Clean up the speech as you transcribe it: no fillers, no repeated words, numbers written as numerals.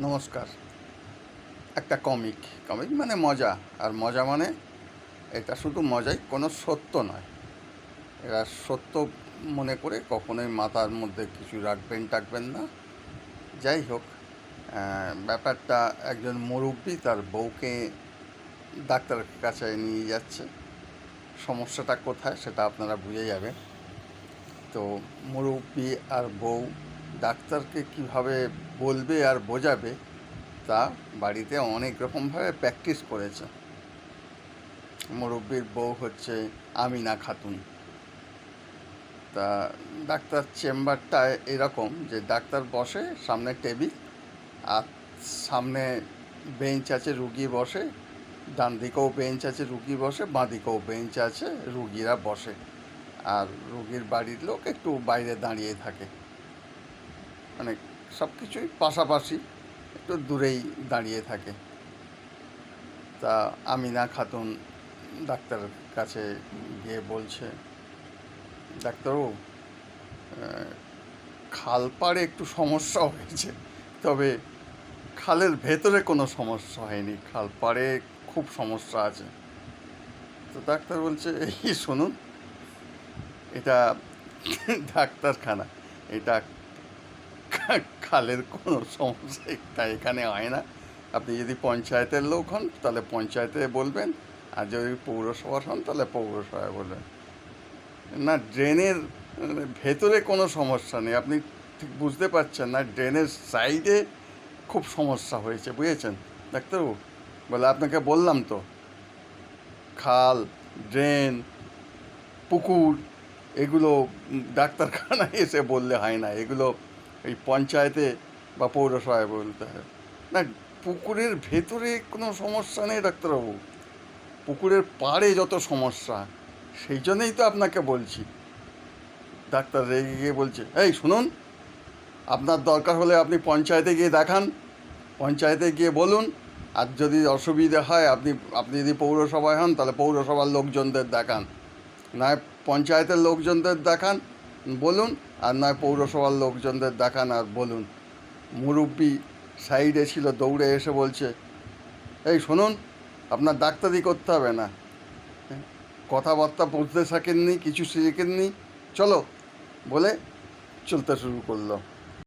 নমস্কার। একটা comic comic মানে মজা, আর মজা মানে এটা শুধু মজাই, কোনো সত্য নয়। এরা সত্য মনে করে কখনোই মাথার মধ্যে কিছু রাখবেন না। যাই হোক, ব্যাপারটা একজন মুরব্বি তার বউকে ডাক্তারের কাছে নিয়ে যাচ্ছে। সমস্যাটা কোথায় সেটা আপনারা বুঝে যাবেন। তো মুরব্বি আর বউ ডাক্তারকে কিভাবে বলবে আর বোঝাবে তা বাড়িতে অনেক রকমভাবে প্র্যাকটিস করেছে। মুরব্বির বউ হচ্ছে আমিনা খাতুন। তা ডাক্তার চেম্বারটা এরকম যে ডাক্তার বসে, সামনে টেবিল, আর সামনে বেঞ্চ আছে, রুগী বসে, ডান দিকেও বেঞ্চ আছে, রুগী বসে, বাঁ দিকেও বেঞ্চ আছে, রুগীরা বসে, আর রুগীর বাড়ির লোক একটু বাইরে দাঁড়িয়ে থাকে। মানে সব কিছুই পাশাপাশি, একটু দূরেই দাঁড়িয়ে থাকে। তা আমিনা খাতুন ডাক্তারের কাছে গিয়ে বলছে, ডাক্তারবাবু, খাল পাড়ে একটু সমস্যা হয়েছে, তবে খালের ভেতরে কোনো সমস্যা হয়নি, খাল পাড়ে খুব সমস্যা আছে। তো ডাক্তার বলছে, এই শুনুন, এটা ডাক্তারখানা, এটা খালের কোনো সমস্যা এখানে হয় না। আপনি যদি পঞ্চায়েতের লোক হন তাহলে পঞ্চায়েতে বলবেন, আর যদি পৌরসভার হন তাহলে পৌরসভায় বলবেন। না, ড্রেনের ভেতরে কোনো সমস্যা নেই, আপনি ঠিক বুঝতে পারছেন না, ড্রেনের সাইডে খুব সমস্যা হয়েছে, বুঝেছেন ডাক্তারবাবু? বলে, আপনাকে বললাম তো, খাল, ড্রেন, পুকুর, এগুলো ডাক্তারখানায় এসে বললে হয় না, এগুলো এই পঞ্চায়েতে বা পৌরসভায় বলতে হয়। না, পুকুরের ভেতরে কোনো সমস্যা নেই ডাক্তারবাবু, পুকুরের পাড়ে যত সমস্যা, সেই জন্যই তো আপনাকে বলছি। ডাক্তার রেগে গিয়ে বলছে, এই শুনুন, আপনার দরকার হলে আপনি পঞ্চায়েতে গিয়ে দেখান, পঞ্চায়েতে গিয়ে বলুন, আর যদি অসুবিধা হয় আপনি যদি পৌরসভায় হন তাহলে পৌরসভার লোকজনদের দেখান, নয় পঞ্চায়েতের লোকজনদের দেখান, বলুন, আর নয় পৌরসভার লোকজনদের দেখান আর বলুন। মুরব্বি সাইডে ছিল, দৌড়ে এসে বলছে, এই শুনুন, আপনার ডাক্তারি করতে হবে না, কথাবার্তা বুঝতে শেখেননি, কিছু শেখেননি, চলো বলে চলতে শুরু করলো।